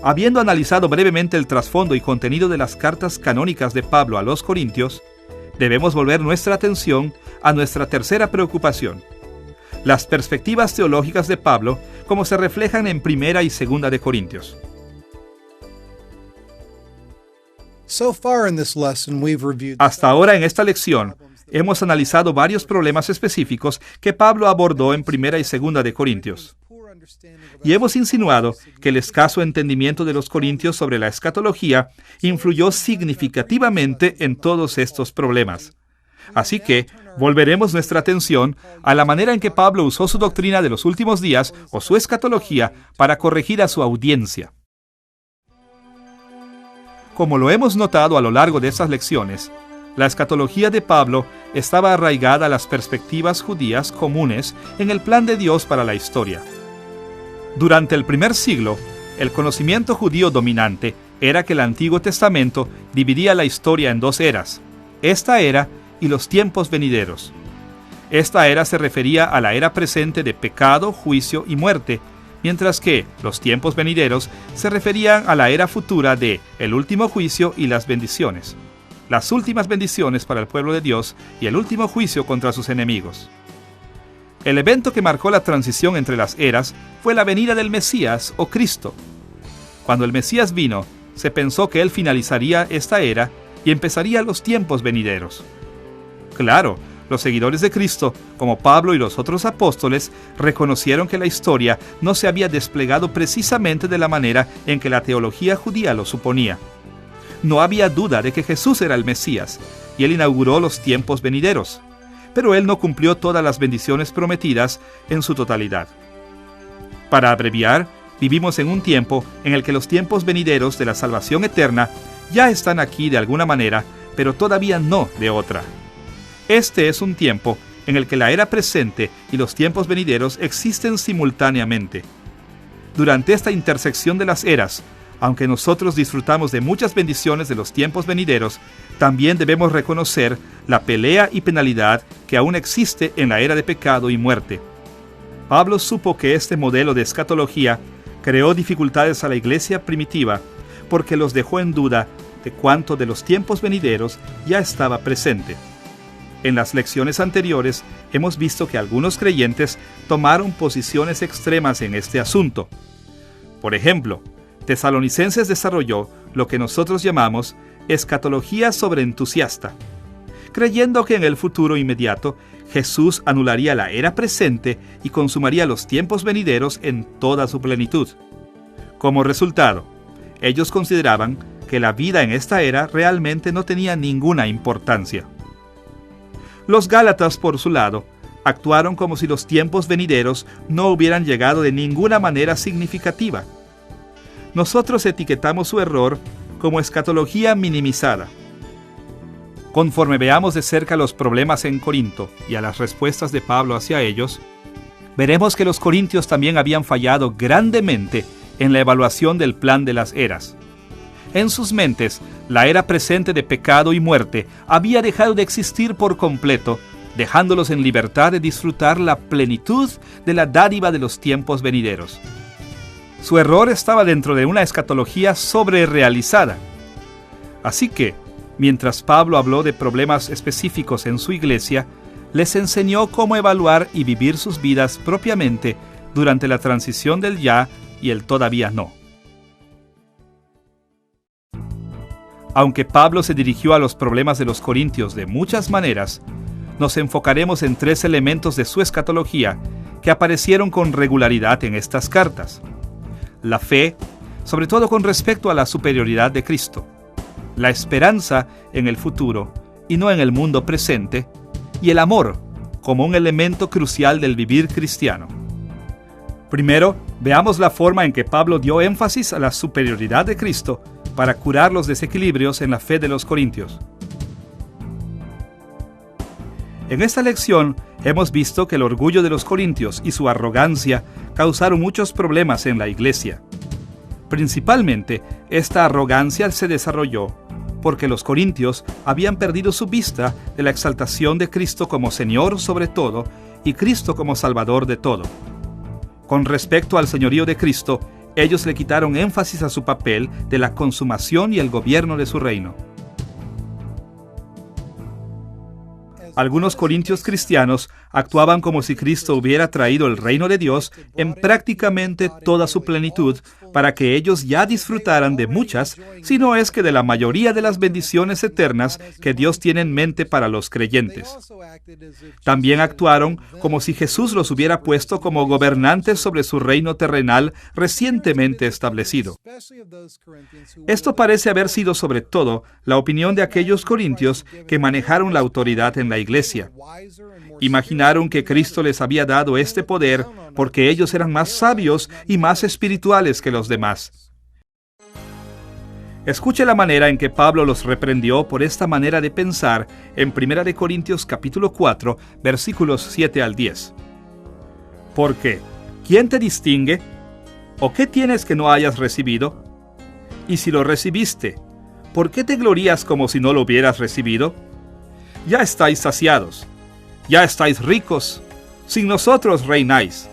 Habiendo analizado brevemente el trasfondo y contenido de las cartas canónicas de Pablo a los Corintios, debemos volver nuestra atención a nuestra tercera preocupación: las perspectivas teológicas de Pablo como se reflejan en Primera y Segunda de Corintios. Hasta ahora en esta lección hemos analizado varios problemas específicos que Pablo abordó en Primera y Segunda de Corintios. Y hemos insinuado que el escaso entendimiento de los corintios sobre la escatología influyó significativamente en todos estos problemas. Así que volveremos nuestra atención a la manera en que Pablo usó su doctrina de los últimos días o su escatología para corregir a su audiencia. Como lo hemos notado a lo largo de estas lecciones, la escatología de Pablo estaba arraigada a las perspectivas judías comunes en el plan de Dios para la historia. Durante el primer siglo, el conocimiento judío dominante era que el Antiguo Testamento dividía la historia en dos eras: esta era y los tiempos venideros. Esta era se refería a la era presente de pecado, juicio y muerte, mientras que los tiempos venideros se referían a la era futura de el último juicio y las bendiciones, las últimas bendiciones para el pueblo de Dios y el último juicio contra sus enemigos. El evento que marcó la transición entre las eras fue la venida del Mesías o Cristo. Cuando el Mesías vino, se pensó que él finalizaría esta era y empezaría los tiempos venideros. Claro, los seguidores de Cristo, como Pablo y los otros apóstoles, reconocieron que la historia no se había desplegado precisamente de la manera en que la teología judía lo suponía. No había duda de que Jesús era el Mesías, y él inauguró los tiempos venideros. Pero él no cumplió todas las bendiciones prometidas en su totalidad. Para abreviar, vivimos en un tiempo en el que los tiempos venideros de la salvación eterna ya están aquí de alguna manera, pero todavía no de otra. Este es un tiempo en el que la era presente y los tiempos venideros existen simultáneamente. Durante esta intersección de las eras, aunque nosotros disfrutamos de muchas bendiciones de los tiempos venideros, también debemos reconocer la pelea y penalidad que aún existe en la era de pecado y muerte. Pablo supo que este modelo de escatología creó dificultades a la iglesia primitiva porque los dejó en duda de cuánto de los tiempos venideros ya estaba presente. En las lecciones anteriores hemos visto que algunos creyentes tomaron posiciones extremas en este asunto. Por ejemplo, Tesalonicenses desarrolló lo que nosotros llamamos escatología sobreentusiasta, creyendo que en el futuro inmediato Jesús anularía la era presente y consumaría los tiempos venideros en toda su plenitud. Como resultado, ellos consideraban que la vida en esta era realmente no tenía ninguna importancia. Los Gálatas, por su lado, actuaron como si los tiempos venideros no hubieran llegado de ninguna manera significativa. Nosotros etiquetamos su error como escatología minimizada. Conforme veamos de cerca los problemas en Corinto y a las respuestas de Pablo hacia ellos, veremos que los corintios también habían fallado grandemente en la evaluación del plan de las eras. En sus mentes, la era presente de pecado y muerte había dejado de existir por completo, dejándolos en libertad de disfrutar la plenitud de la dádiva de los tiempos venideros. Su error estaba dentro de una escatología sobrerealizada. Así que, mientras Pablo habló de problemas específicos en su iglesia, les enseñó cómo evaluar y vivir sus vidas propiamente durante la transición del ya y el todavía no. Aunque Pablo se dirigió a los problemas de los corintios de muchas maneras, nos enfocaremos en tres elementos de su escatología que aparecieron con regularidad en estas cartas: la fe, sobre todo con respecto a la superioridad de Cristo; la esperanza en el futuro y no en el mundo presente; y el amor como un elemento crucial del vivir cristiano. Primero, veamos la forma en que Pablo dio énfasis a la superioridad de Cristo para curar los desequilibrios en la fe de los corintios. En esta lección hemos visto que el orgullo de los corintios y su arrogancia causaron muchos problemas en la iglesia. Principalmente, esta arrogancia se desarrolló porque los corintios habían perdido su vista de la exaltación de Cristo como Señor sobre todo y Cristo como Salvador de todo. Con respecto al señorío de Cristo, Ellos le quitaron énfasis a su papel de la consumación y el gobierno de su reino. Algunos corintios cristianos actuaban como si Cristo hubiera traído el reino de Dios en prácticamente toda su plenitud para que ellos ya disfrutaran de muchas, si no es que de la mayoría de las bendiciones eternas que Dios tiene en mente para los creyentes. También actuaron como si Jesús los hubiera puesto como gobernantes sobre su reino terrenal recientemente establecido. Esto parece haber sido sobre todo la opinión de aquellos corintios que manejaron la autoridad en la iglesia. Imaginaron que Cristo les había dado este poder porque ellos eran más sabios y más espirituales que los demás. Escuche la manera en que Pablo los reprendió por esta manera de pensar en 1 Corintios capítulo 4, versículos 7 al 10. Porque, ¿quién te distingue? ¿O qué tienes que no hayas recibido? Y si lo recibiste, ¿por qué te glorías como si no lo hubieras recibido? Ya estáis saciados, ya estáis ricos, sin nosotros reináis.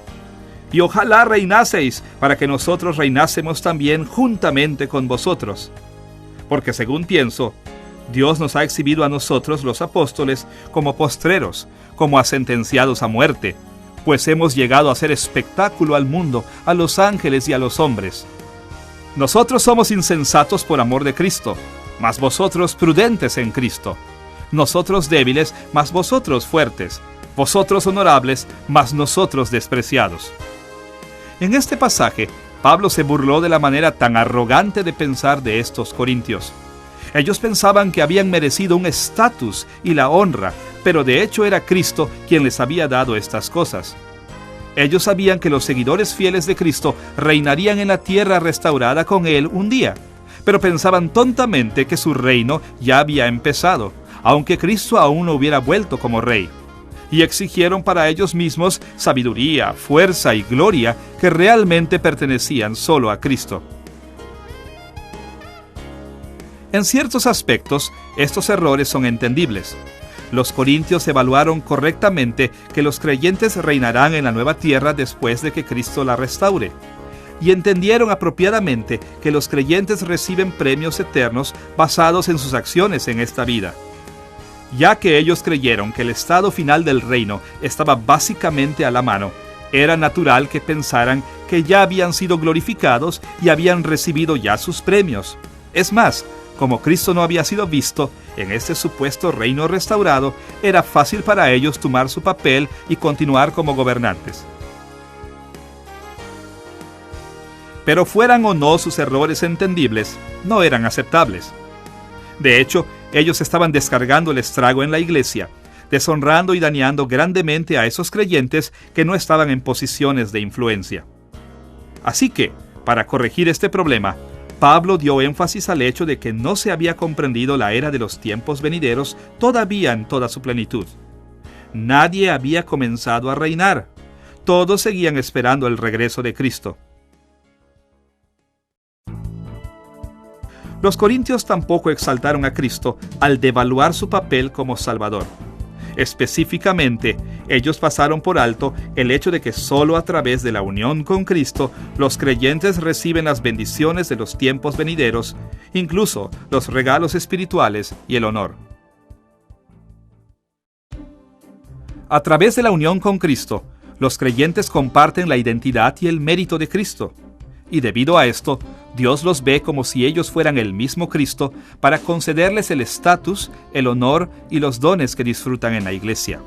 Y ojalá reinaseis para que nosotros reinásemos también juntamente con vosotros. Porque según pienso, Dios nos ha exhibido a nosotros los apóstoles como postreros, como a sentenciados a muerte, pues hemos llegado a hacer espectáculo al mundo, a los ángeles y a los hombres. Nosotros somos insensatos por amor de Cristo, mas vosotros prudentes en Cristo. Nosotros débiles, mas vosotros fuertes. Vosotros honorables, mas nosotros despreciados. En este pasaje, Pablo se burló de la manera tan arrogante de pensar de estos corintios. Ellos pensaban que habían merecido un estatus y la honra, pero de hecho era Cristo quien les había dado estas cosas. Ellos sabían que los seguidores fieles de Cristo reinarían en la tierra restaurada con Él un día, pero pensaban tontamente que su reino ya había empezado, aunque Cristo aún no hubiera vuelto como rey. Y exigieron para ellos mismos sabiduría, fuerza y gloria que realmente pertenecían solo a Cristo. En ciertos aspectos, estos errores son entendibles. Los corintios evaluaron correctamente que los creyentes reinarán en la nueva tierra después de que Cristo la restaure. Y entendieron apropiadamente que los creyentes reciben premios eternos basados en sus acciones en esta vida. Ya que ellos creyeron que el estado final del reino estaba básicamente a la mano, era natural que pensaran que ya habían sido glorificados y habían recibido ya sus premios. Es más, como Cristo no había sido visto en este supuesto reino restaurado, era fácil para ellos tomar su papel y continuar como gobernantes. Pero fueran o no sus errores entendibles, no eran aceptables. De hecho, ellos estaban descargando el estrago en la iglesia, deshonrando y dañando grandemente a esos creyentes que no estaban en posiciones de influencia. Así que, para corregir este problema, Pablo dio énfasis al hecho de que no se había comprendido la era de los tiempos venideros todavía en toda su plenitud. Nadie había comenzado a reinar. Todos seguían esperando el regreso de Cristo. Los corintios tampoco exaltaron a Cristo al devaluar su papel como Salvador. Específicamente, ellos pasaron por alto el hecho de que solo a través de la unión con Cristo los creyentes reciben las bendiciones de los tiempos venideros, incluso los regalos espirituales y el honor. A través de la unión con Cristo, los creyentes comparten la identidad y el mérito de Cristo. Y debido a esto, Dios los ve como si ellos fueran el mismo Cristo para concederles el estatus, el honor y los dones que disfrutan en la iglesia.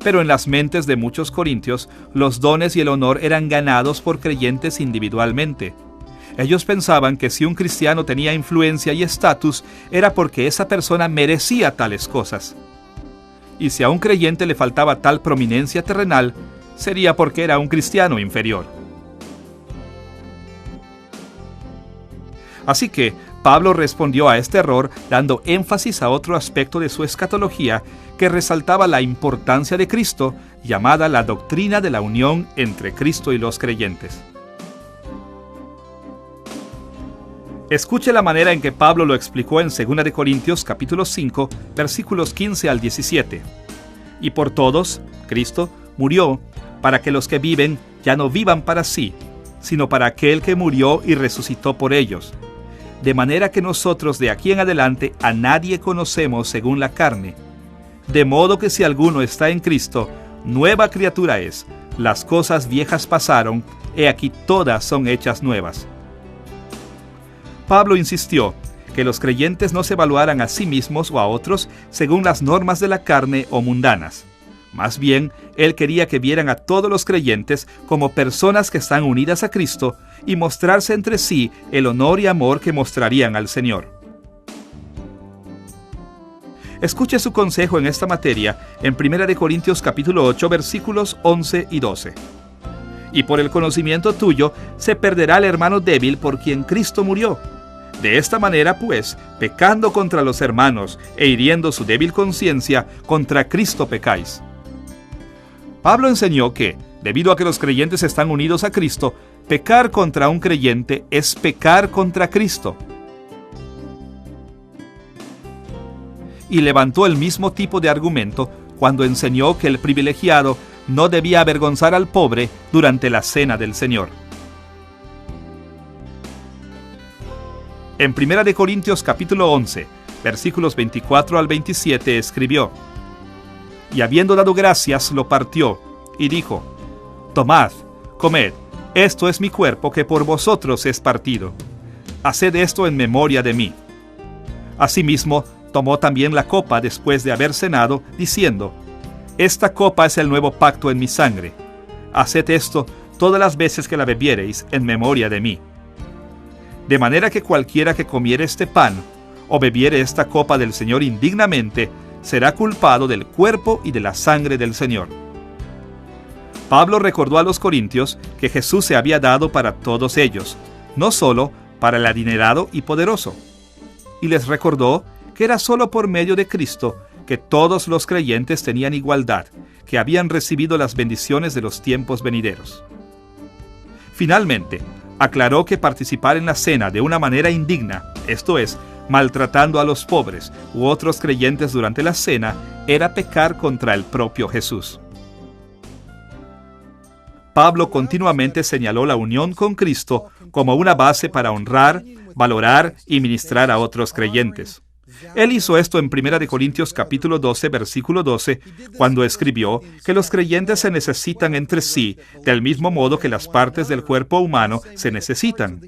Pero en las mentes de muchos corintios, los dones y el honor eran ganados por creyentes individualmente. Ellos pensaban que si un cristiano tenía influencia y estatus, era porque esa persona merecía tales cosas. Y si a un creyente le faltaba tal prominencia terrenal, sería porque era un cristiano inferior. Así que Pablo respondió a este error dando énfasis a otro aspecto de su escatología que resaltaba la importancia de Cristo, llamada la doctrina de la unión entre Cristo y los creyentes. Escuche la manera en que Pablo lo explicó en 2 Corintios capítulo 5, versículos 15 al 17. Y por todos, Cristo murió, para que los que viven ya no vivan para sí, sino para aquel que murió y resucitó por ellos. De manera que nosotros de aquí en adelante a nadie conocemos según la carne. De modo que si alguno está en Cristo, nueva criatura es. Las cosas viejas pasaron, he aquí todas son hechas nuevas. Pablo insistió que los creyentes no se evaluaran a sí mismos o a otros según las normas de la carne o mundanas. Más bien, él quería que vieran a todos los creyentes como personas que están unidas a Cristo y mostrarse entre sí el honor y amor que mostrarían al Señor. Escuche su consejo en esta materia en 1 Corintios capítulo 8, versículos 11 y 12. Y por el conocimiento tuyo se perderá el hermano débil por quien Cristo murió. De esta manera, pues, pecando contra los hermanos e hiriendo su débil conciencia, contra Cristo pecáis. Pablo enseñó que, debido a que los creyentes están unidos a Cristo, pecar contra un creyente es pecar contra Cristo. Y levantó el mismo tipo de argumento cuando enseñó que el privilegiado no debía avergonzar al pobre durante la cena del Señor. En 1 Corintios capítulo 11, versículos 24 al 27 escribió: Y habiendo dado gracias, lo partió, y dijo: Tomad, comed, esto es mi cuerpo que por vosotros es partido. Haced esto en memoria de mí. Asimismo, tomó también la copa después de haber cenado, diciendo: Esta copa es el nuevo pacto en mi sangre. Haced esto todas las veces que la bebiereis en memoria de mí. De manera que cualquiera que comiere este pan o bebiere esta copa del Señor indignamente, será culpado del cuerpo y de la sangre del Señor. Pablo recordó a los corintios que Jesús se había dado para todos ellos, no solo para el adinerado y poderoso. Y les recordó que era solo por medio de Cristo que todos los creyentes tenían igualdad, que habían recibido las bendiciones de los tiempos venideros. Finalmente, aclaró que participar en la cena de una manera indigna, esto es, maltratando a los pobres u otros creyentes durante la cena, era pecar contra el propio Jesús. Pablo continuamente señaló la unión con Cristo como una base para honrar, valorar y ministrar a otros creyentes. Él hizo esto en 1 Corintios capítulo 12, versículo 12, cuando escribió que los creyentes se necesitan entre sí, del mismo modo que las partes del cuerpo humano se necesitan.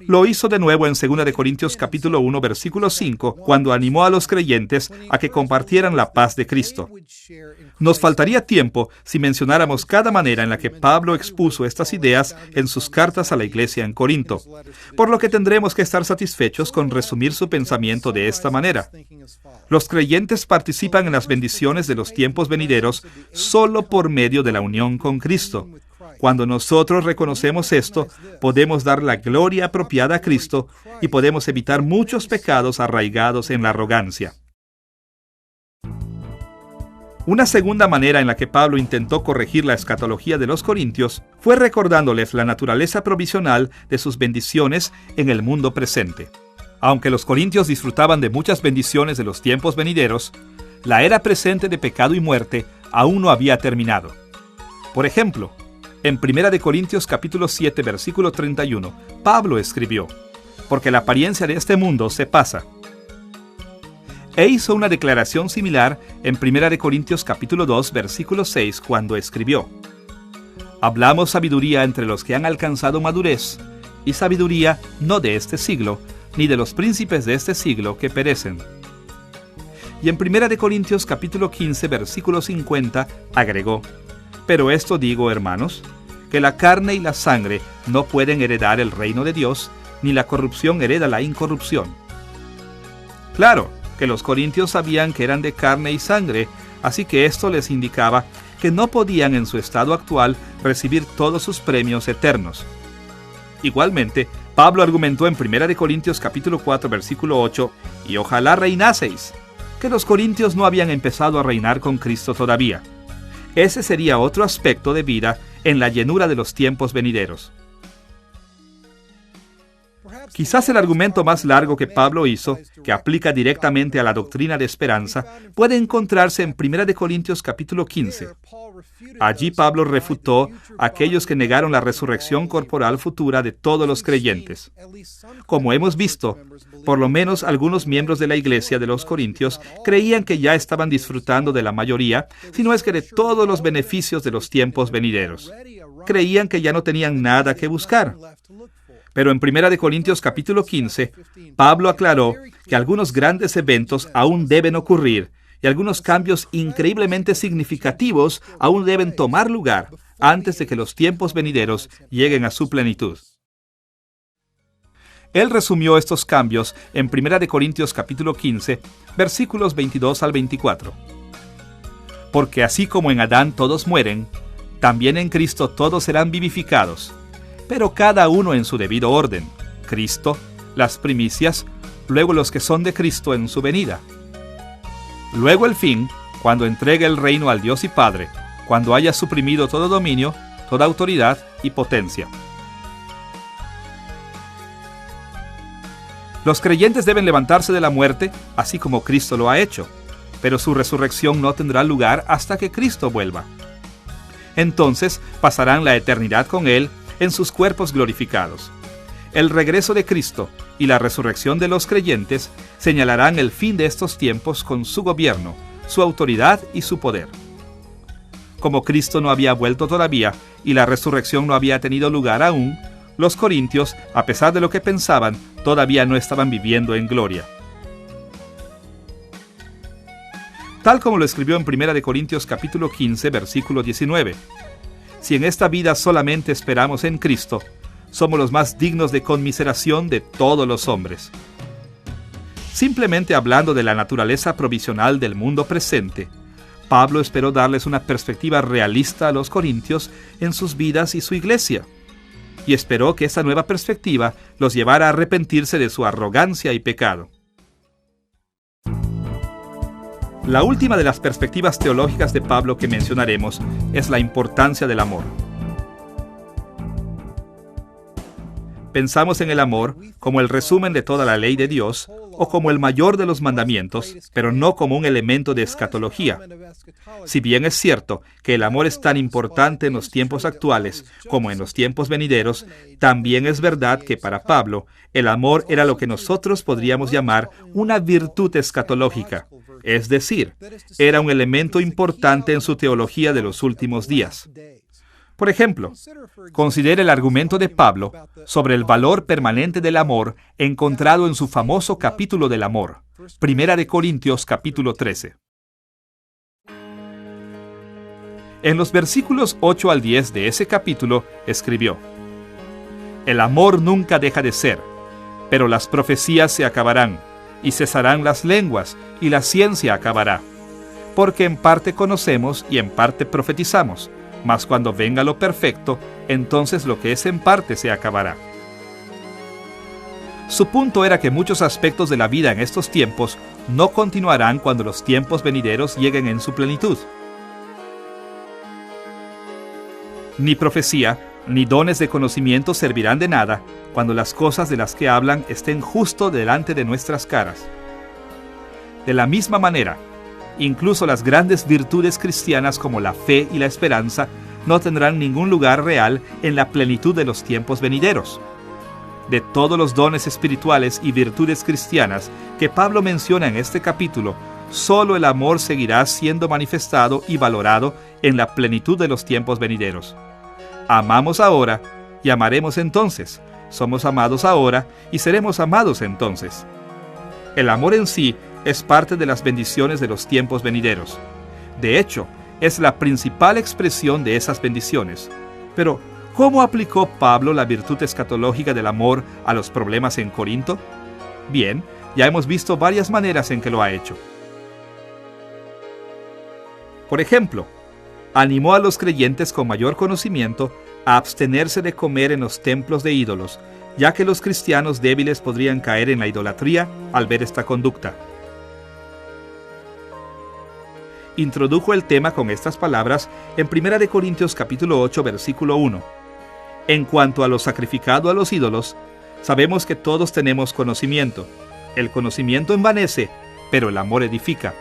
Lo hizo de nuevo en 2 Corintios capítulo 1, versículo 5, cuando animó a los creyentes a que compartieran la paz de Cristo. Nos faltaría tiempo si mencionáramos cada manera en la que Pablo expuso estas ideas en sus cartas a la iglesia en Corinto, por lo que tendremos que estar satisfechos con resumir su pensamiento de esta manera. Los creyentes participan en las bendiciones de los tiempos venideros solo por medio de la unión con Cristo. Cuando nosotros reconocemos esto, podemos dar la gloria apropiada a Cristo y podemos evitar muchos pecados arraigados en la arrogancia. Una segunda manera en la que Pablo intentó corregir la escatología de los corintios fue recordándoles la naturaleza provisional de sus bendiciones en el mundo presente. Aunque los corintios disfrutaban de muchas bendiciones de los tiempos venideros, la era presente de pecado y muerte aún no había terminado. Por ejemplo, en 1 Corintios capítulo 7, versículo 31, Pablo escribió: «Porque la apariencia de este mundo se pasa». E hizo una declaración similar en 1 Corintios capítulo 2, versículo 6, cuando escribió: «Hablamos sabiduría entre los que han alcanzado madurez, y sabiduría no de este siglo, ni de los príncipes de este siglo que perecen». Y en 1 Corintios capítulo 15, versículo 50, agregó: «Pero esto digo, hermanos, que la carne y la sangre no pueden heredar el reino de Dios, ni la corrupción hereda la incorrupción». Claro que los corintios sabían que eran de carne y sangre, así que esto les indicaba que no podían en su estado actual recibir todos sus premios eternos. Igualmente, Pablo argumentó en 1 Corintios capítulo 4, versículo 8, «Y ojalá reinaseis», que los corintios no habían empezado a reinar con Cristo todavía. Ese sería otro aspecto de vida en la llenura de los tiempos venideros. Quizás el argumento más largo que Pablo hizo, que aplica directamente a la doctrina de esperanza, puede encontrarse en 1 Corintios capítulo 15. Allí Pablo refutó a aquellos que negaron la resurrección corporal futura de todos los creyentes. Como hemos visto, por lo menos algunos miembros de la iglesia de los Corintios creían que ya estaban disfrutando de la mayoría, si no es que de todos los beneficios de los tiempos venideros. Creían que ya no tenían nada que buscar. Pero en 1 Corintios capítulo 15, Pablo aclaró que algunos grandes eventos aún deben ocurrir y algunos cambios increíblemente significativos aún deben tomar lugar antes de que los tiempos venideros lleguen a su plenitud. Él resumió estos cambios en 1 Corintios capítulo 15, versículos 22 al 24. Porque así como en Adán todos mueren, también en Cristo todos serán vivificados, pero cada uno en su debido orden. Cristo, las primicias, luego los que son de Cristo en su venida. Luego el fin, cuando entregue el reino al Dios y Padre, cuando haya suprimido todo dominio, toda autoridad y potencia. Los creyentes deben levantarse de la muerte, así como Cristo lo ha hecho, pero su resurrección no tendrá lugar hasta que Cristo vuelva. Entonces pasarán la eternidad con Él en sus cuerpos glorificados. El regreso de Cristo y la resurrección de los creyentes señalarán el fin de estos tiempos con su gobierno, su autoridad y su poder. Como Cristo no había vuelto todavía y la resurrección no había tenido lugar aún, los corintios, a pesar de lo que pensaban, todavía no estaban viviendo en gloria. Tal como lo escribió en 1 Corintios capítulo 15, versículo 19. Si en esta vida solamente esperamos en Cristo, somos los más dignos de conmiseración de todos los hombres. Simplemente hablando de la naturaleza provisional del mundo presente, Pablo esperó darles una perspectiva realista a los corintios en sus vidas y su iglesia, y esperó que esta nueva perspectiva los llevara a arrepentirse de su arrogancia y pecado. La última de las perspectivas teológicas de Pablo que mencionaremos es la importancia del amor. Pensamos en el amor como el resumen de toda la ley de Dios o como el mayor de los mandamientos, pero no como un elemento de escatología. Si bien es cierto que el amor es tan importante en los tiempos actuales como en los tiempos venideros, también es verdad que para Pablo el amor era lo que nosotros podríamos llamar una virtud escatológica, es decir, era un elemento importante en su teología de los últimos días. Por ejemplo, considere el argumento de Pablo sobre el valor permanente del amor encontrado en su famoso capítulo del amor, 1 Corintios capítulo 13. En los versículos 8 al 10 de ese capítulo escribió: El amor nunca deja de ser, pero las profecías se acabarán, y cesarán las lenguas, y la ciencia acabará. Porque en parte conocemos y en parte profetizamos, mas cuando venga lo perfecto, entonces lo que es en parte se acabará. Su punto era que muchos aspectos de la vida en estos tiempos no continuarán cuando los tiempos venideros lleguen en su plenitud. Ni profecía, ni dones de conocimiento servirán de nada cuando las cosas de las que hablan estén justo delante de nuestras caras. De la misma manera, incluso las grandes virtudes cristianas como la fe y la esperanza no tendrán ningún lugar real en la plenitud de los tiempos venideros. De todos los dones espirituales y virtudes cristianas que Pablo menciona en este capítulo, solo el amor seguirá siendo manifestado y valorado en la plenitud de los tiempos venideros. Amamos ahora y amaremos entonces. Somos amados ahora y seremos amados entonces. El amor en sí es parte de las bendiciones de los tiempos venideros. De hecho, es la principal expresión de esas bendiciones. Pero, ¿cómo aplicó Pablo la virtud escatológica del amor a los problemas en Corinto? Bien, ya hemos visto varias maneras en que lo ha hecho. Por ejemplo, animó a los creyentes con mayor conocimiento a abstenerse de comer en los templos de ídolos, ya que los cristianos débiles podrían caer en la idolatría al ver esta conducta. Introdujo el tema con estas palabras en 1 Corintios capítulo 8, versículo 1. En cuanto a lo sacrificado a los ídolos, Sabemos que todos tenemos conocimiento. El conocimiento envanece, pero el amor edifica.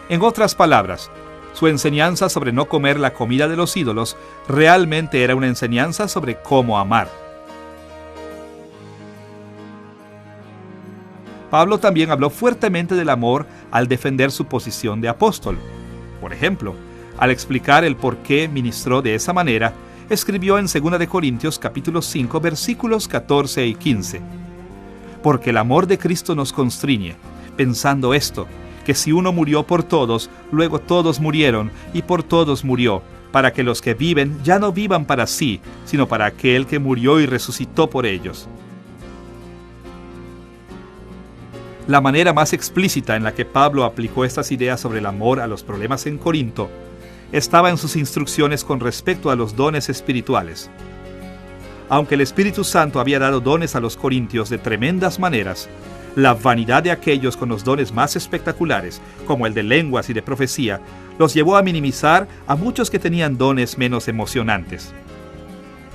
En otras palabras, su enseñanza sobre no comer la comida de los ídolos realmente era una enseñanza sobre cómo amar. Pablo también habló fuertemente del amor al defender su posición de apóstol. Por ejemplo, al explicar el por qué ministró de esa manera, escribió en 2 de Corintios capítulo 5 versículos 14 y 15. Porque el amor de Cristo nos constriñe, pensando esto, que si uno murió por todos, luego todos murieron, y por todos murió, para que los que viven ya no vivan para sí, sino para aquel que murió y resucitó por ellos. La manera más explícita en la que Pablo aplicó estas ideas sobre el amor a los problemas en Corinto estaba en sus instrucciones con respecto a los dones espirituales. Aunque el Espíritu Santo había dado dones a los corintios de tremendas maneras, la vanidad de aquellos con los dones más espectaculares, como el de lenguas y de profecía, los llevó a minimizar a muchos que tenían dones menos emocionantes.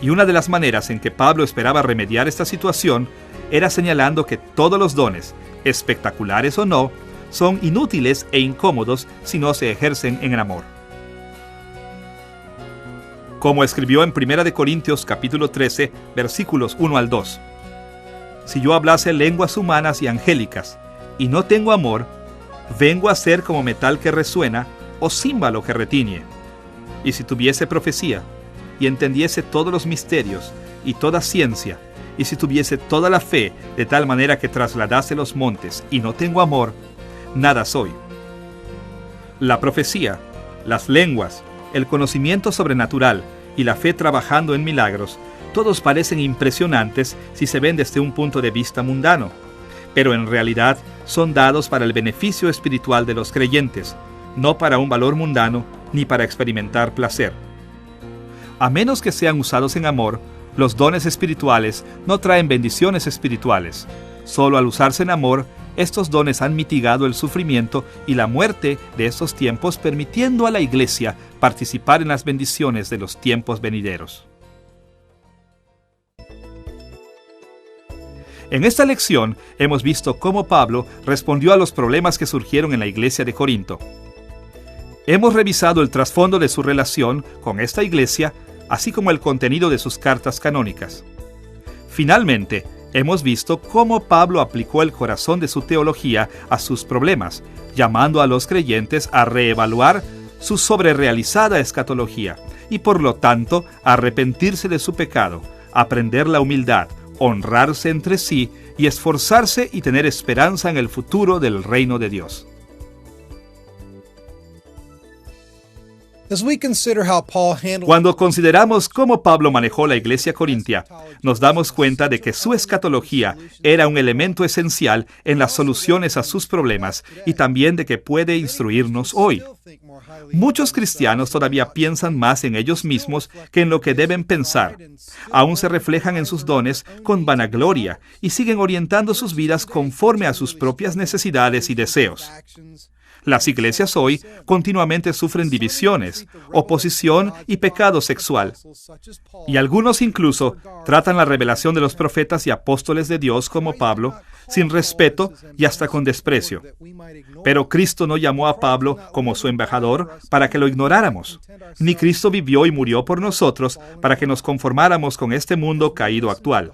Y una de las maneras en que Pablo esperaba remediar esta situación era señalando que todos los dones, espectaculares o no, son inútiles e incómodos si no se ejercen en el amor. Como escribió en 1 de Corintios capítulo 13, versículos 1 al 2. Si yo hablase lenguas humanas y angélicas, y no tengo amor, vengo a ser como metal que resuena, o címbalo que retiñe. Y si tuviese profecía, y entendiese todos los misterios, y toda ciencia, y si tuviese toda la fe, de tal manera que trasladase los montes, y no tengo amor, nada soy. La profecía, las lenguas, el conocimiento sobrenatural y la fe trabajando en milagros, todos parecen impresionantes si se ven desde un punto de vista mundano, pero en realidad son dados para el beneficio espiritual de los creyentes, no para un valor mundano ni para experimentar placer. A menos que sean usados en amor, los dones espirituales no traen bendiciones espirituales. Solo al usarse en amor, estos dones han mitigado el sufrimiento y la muerte de estos tiempos, permitiendo a la Iglesia participar en las bendiciones de los tiempos venideros. En esta lección hemos visto cómo Pablo respondió a los problemas que surgieron en la iglesia de Corinto. Hemos revisado el trasfondo de su relación con esta iglesia, así como el contenido de sus cartas canónicas. Finalmente, hemos visto cómo Pablo aplicó el corazón de su teología a sus problemas, llamando a los creyentes a reevaluar su sobrerealizada escatología y por lo tanto a arrepentirse de su pecado, aprender la humildad, honrarse entre sí y esforzarse y tener esperanza en el futuro del reino de Dios. Cuando consideramos cómo Pablo manejó la iglesia corintia, nos damos cuenta de que su escatología era un elemento esencial en las soluciones a sus problemas y también de que puede instruirnos hoy. Muchos cristianos todavía piensan más en ellos mismos que en lo que deben pensar. Aún se reflejan en sus dones con vanagloria y siguen orientando sus vidas conforme a sus propias necesidades y deseos. Las iglesias hoy continuamente sufren divisiones, oposición y pecado sexual. Y algunos incluso tratan la revelación de los profetas y apóstoles de Dios como Pablo, sin respeto y hasta con desprecio. Pero Cristo no llamó a Pablo como su embajador para que lo ignoráramos. Ni Cristo vivió y murió por nosotros para que nos conformáramos con este mundo caído actual.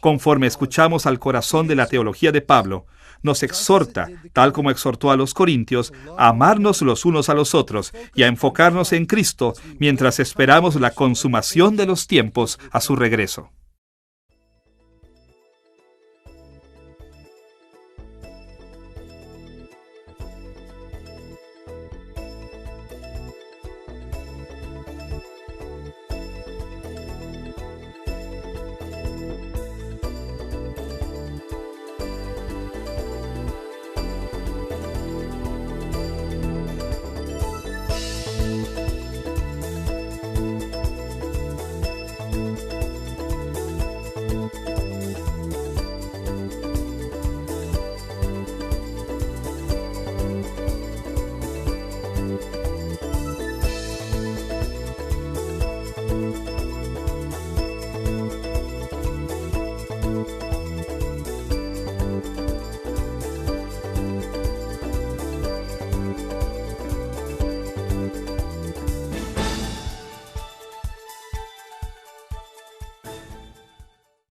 Conforme escuchamos al corazón de la teología de Pablo, nos exhorta, tal como exhortó a los corintios, a amarnos los unos a los otros y a enfocarnos en Cristo mientras esperamos la consumación de los tiempos a su regreso.